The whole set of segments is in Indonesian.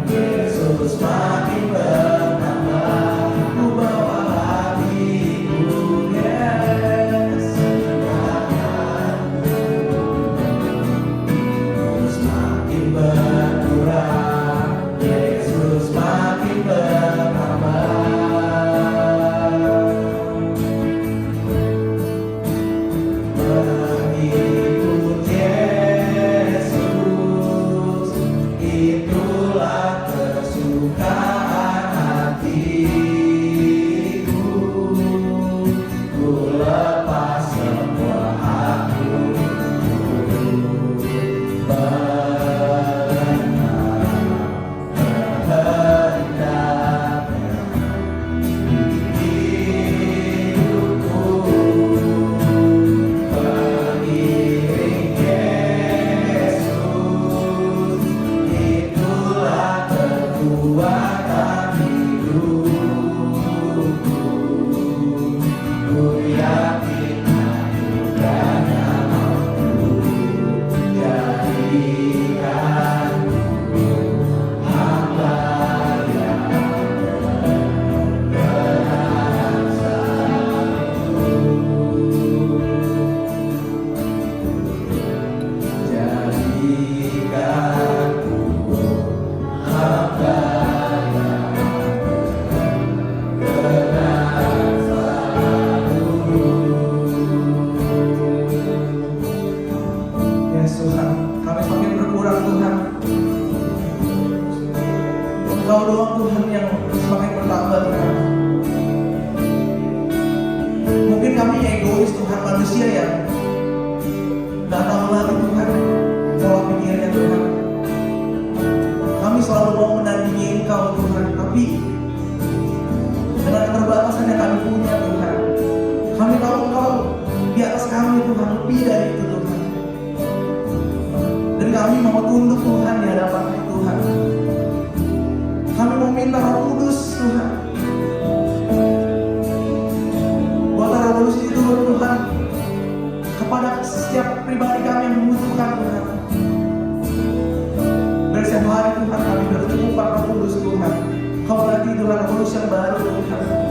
Yesus makin bertambah, ku bawa keterbatasan yang kami punya Tuhan. Kami tahu Engkau di atas kami Tuhan, lebih dari itu Tuhan. Dan kami mau tunduk Tuhan di hadapan Tuhan. Kami mau minta Roh Kudus Tuhan. Buat Roh Kudus itu Tuhan kepada setiap pribadi kami yang membutuhkan Tuhan. Dari setiap hari Tuhan kami bertemu Pak Roh Kudus Tuhan. Kau berarti Tuhan Roh Kudus yang baru Tuhan.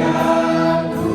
Jadikanku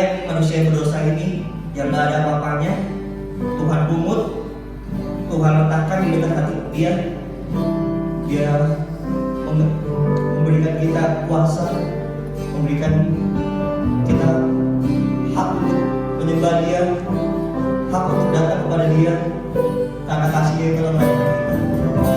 lihat manusia yang berdosa ini yang gak ada apa-apanya, Tuhan pungut, Tuhan letakkan di dekat hati dia. Dia memberikan kita kuasa, memberikan kita hak untuk menyembah dia, hak untuk datang kepada dia, karena kasih yang telah melakukan kita.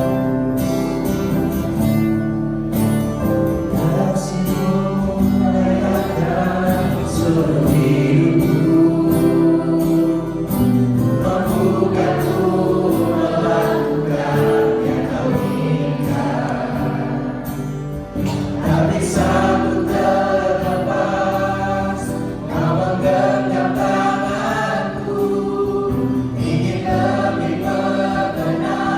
Ingin lebih mengenal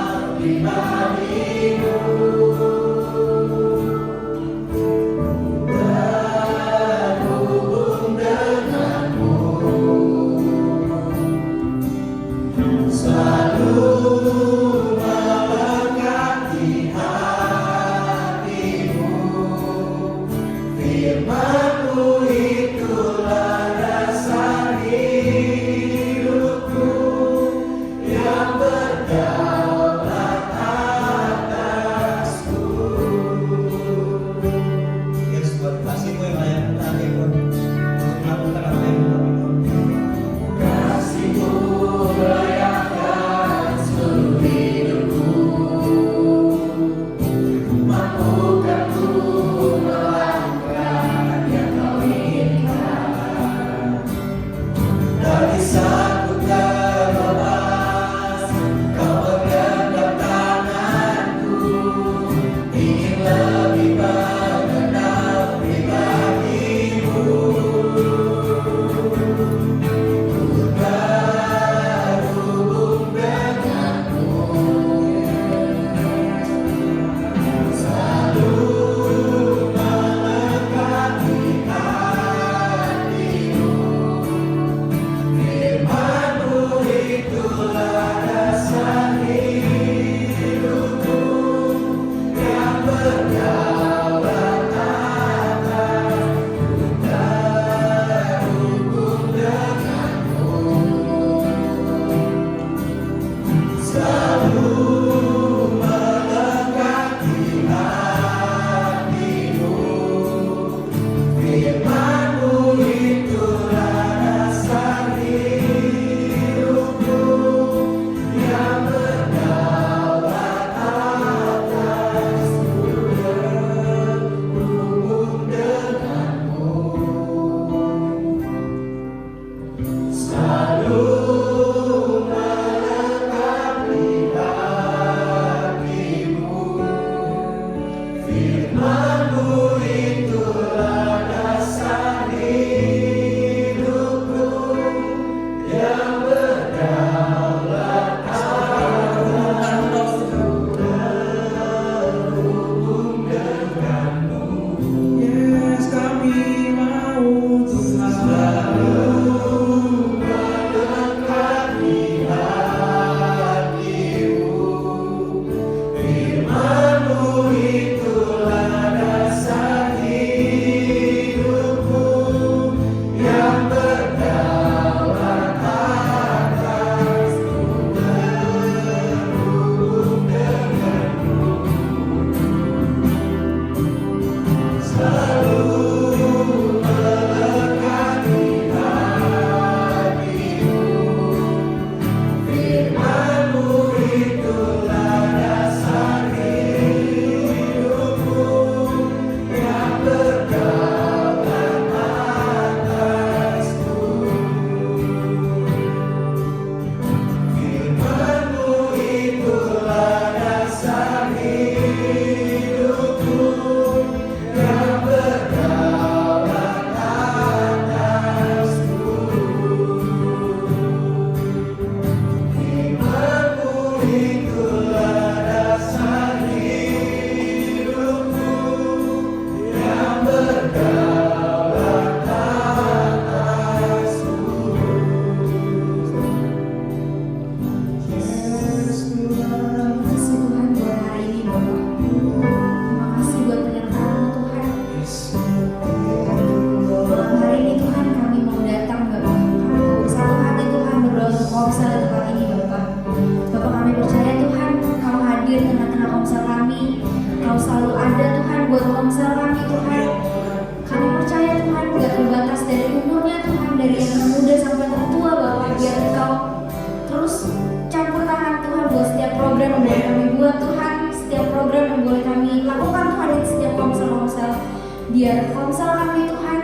Biar komsel kami Tuhan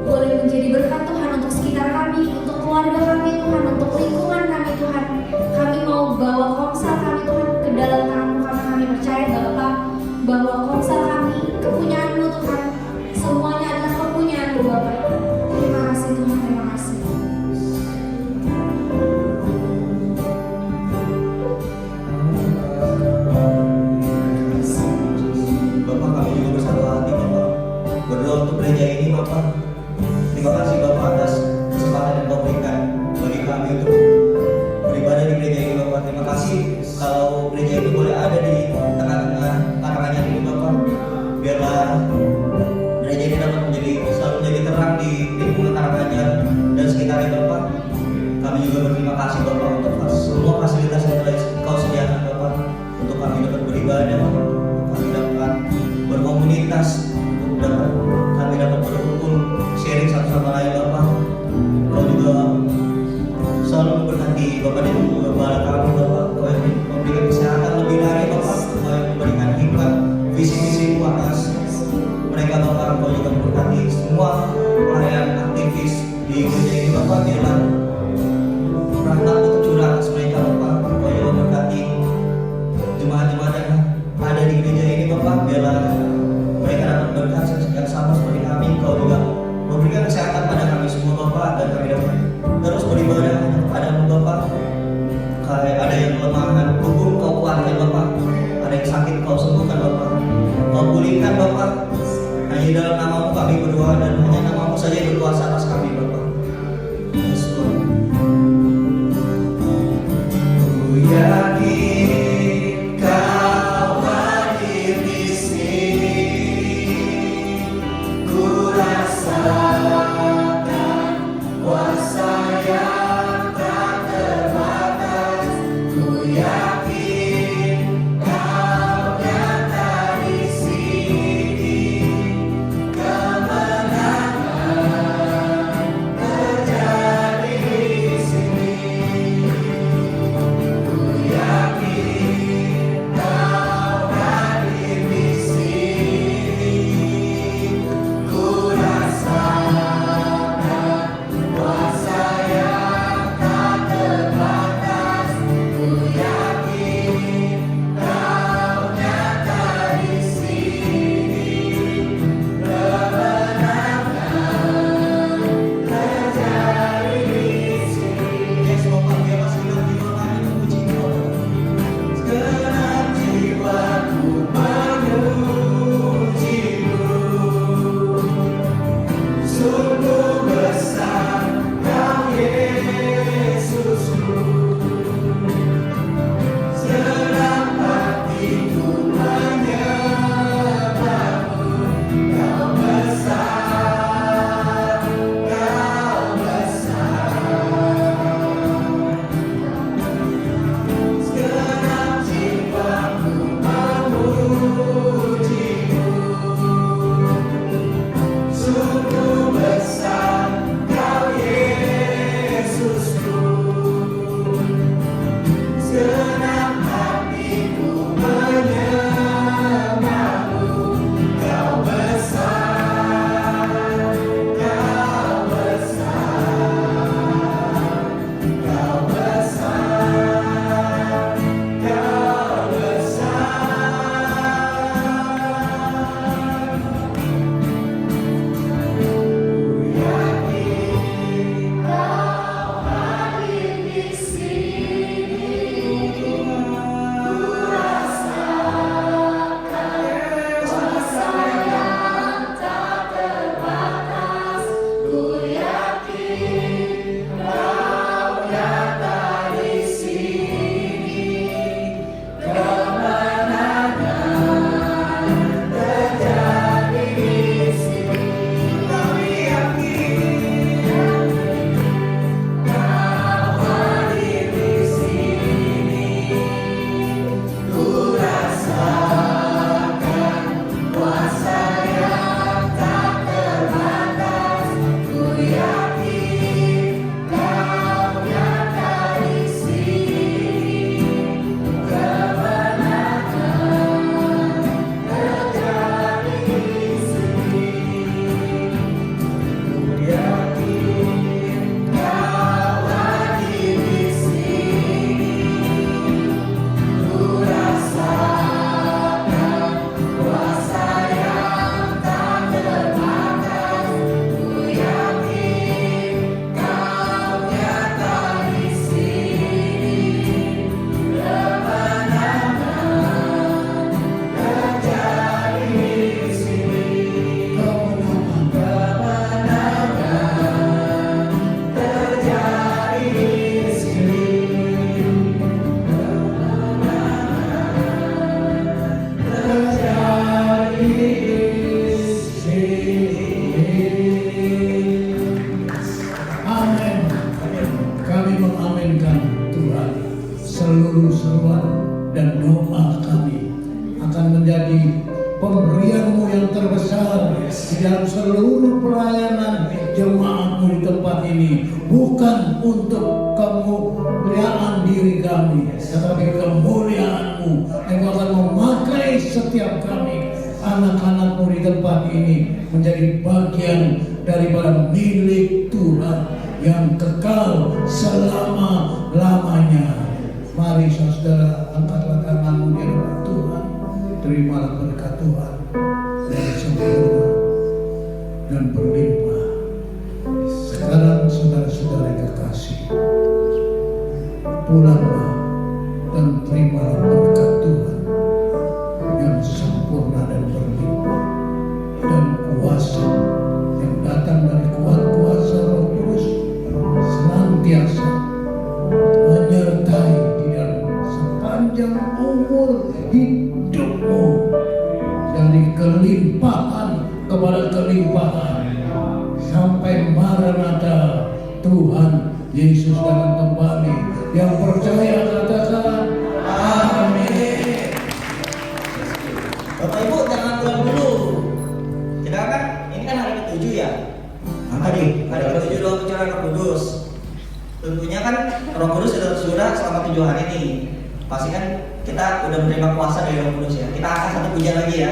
boleh menjadi berkat Tuhan untuk sekitar kami, untuk keluarga kami Tuhan, untuk lingkungan kami Tuhan. Kami mau bawa komsel kami Tuhan ke dalam tangan-Mu karena kami percaya Bapa bahwa komsel kami kepunyaan-Mu Tuhan. Semuanya adalah kepunyaan-Mu Bapa. Terima kasih Tuhan, terima kasih. Bapak, kami juga bersatu hati Bapak berdoa untuk gereja ini Bapak. Terima kasih Bapak atas kesempatan yang Kau berikan bagi kami untuk beribadah di gereja ini Bapak. Terima kasih kalau gereja ini boleh ada di tengah-tengah Karanganyar ini Bapak. Biarlah gereja ini dapat selalu menjadi terang di lingkungan Karanganyar dan sekitarnya Bapak. Kami juga berterima seluruh seruan dan doa kami akan menjadi pemberianmu yang terbesar di dalam seluruh pelayanan jemaatmu di tempat ini, bukan untuk kemuliaan diri kami, tetapi kemuliaanmu yang akan memakai setiap kami, anak-anakmu di tempat ini, menjadi bagian daripada milik Tuhan yang kekal selama-lamanya. Mari saudara, angkatlah tanganmu di hadapan Tuhan. Terimalah berkat Tuhan yang sempurna dan berlimpah. Sekarang saudara-saudara yang kekasih, pulanglah dan terimalah berkat Tuhan yang sempurna dan berlimpah, dan kuasa yang datang dari kuasa Roh Kudus senantiasa menyertai di dalam sepanjang umur hidupmu, dari kelimpahan kepada kelimpahan sampai Maranatha, Tuhan Yesus datang kembali. Yang percaya katakan amin. Bapak Ibu jangan pulang dulu. Kita kan ini kan hari ke-7 ya. Hari ke-7 doa pencurahan Roh Kudus. Tentunya kan Roh Kudus sudah selama 7 hari ini. Pasti kan kita udah menerima kuasa dari Roh Kudus ya. Kita akan satu pujian lagi ya.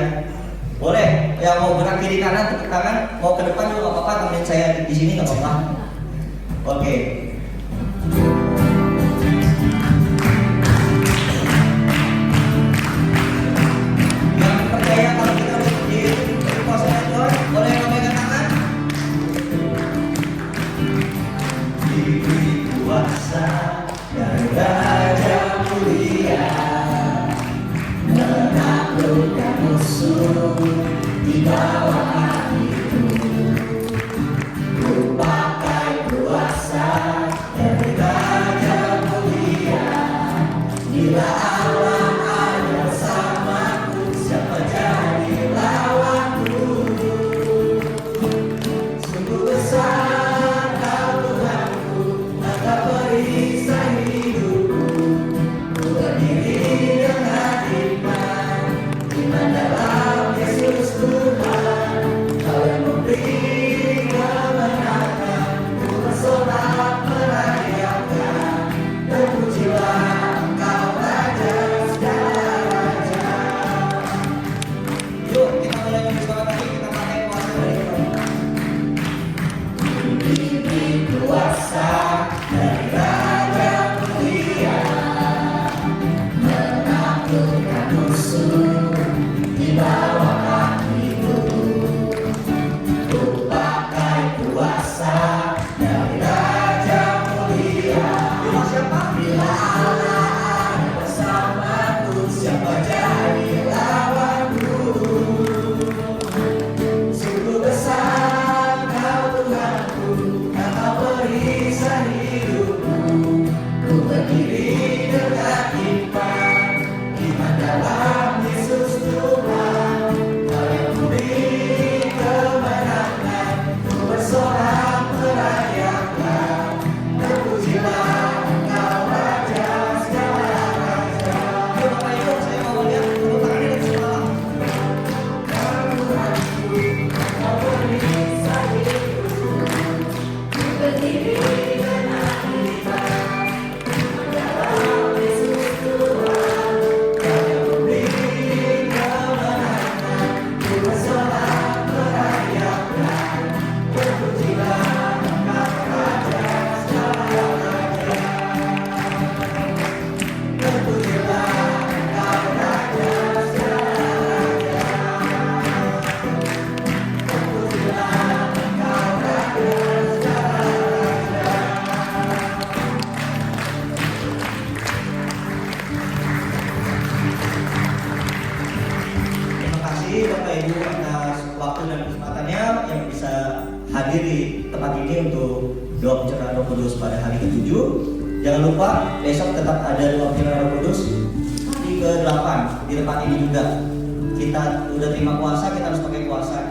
Boleh, yang mau gerak kiri kanan tepuk tangan, mau ke depan juga nggak apa-apa, temenin saya di sini nggak apa-apa. Oke. Yang percaya kalau kita udah di kuasa Tuhan, boleh memegang tangan. Diberi kuasa dan raja mulia, menaklukkan musuh di bawah kakiku. Ku pakai kuasa dari raja mulia. Bila Allah ada bersamaku, siapa jadi lawanku? Sungguh besar Kau Tuhanku, Engkau periksa hidupku. Ku berdiri dengan iman dalam Yesus Tuhan. Kau yang memberi kemenangan, ku bersorak merayakan. Terpujilah Engkau Raja segala raja. Yuk kita mulai bersama lagi, kita pakai kuasa dari Tuhan. Diberi kuasa dari Raja mulia, menaklukkan musuh di bawah kakiku. Ku pakai kuasa dari Raja mulia. Bila siapa? Bila Allah ada bersamaku, siapa jadi lawanku? Sungguh besar Kau Tuhanku, Engkau periksa hidupku. Ku berdiri dengan iman dalam Yesus Tuhan. Kau yang memberi kemenangan, ku bersorak merayakan. Terpujilah Engkau Raja segala raja. Yuk Bapak Ibu, saya mau lihat tepuk tangan dari sebelah. Kau Tuhanku, Engkau periksa hidupku. Ku berdiri dengan iman dalam Yesus Tuhan. Kau yang memberi kemenangan, ku bersorak merayakan. Terpujilah Engkau Raja segala raja. Terpujilah Engkau Raja segala raja. Terpujilah Engkau Raja segala raja. Terima kasih Bapak Ibu atas waktu dan kesempatannya yang bisa hadir di tempat ini untuk doa pencurahan Roh Kudus pada hari ke-7. Jangan lupa besok tetap ada doa pencurahan Roh Kudus hari ke-8 di tempat ini juga. Kita udah terima kuasa, kita harus pakai kuasa.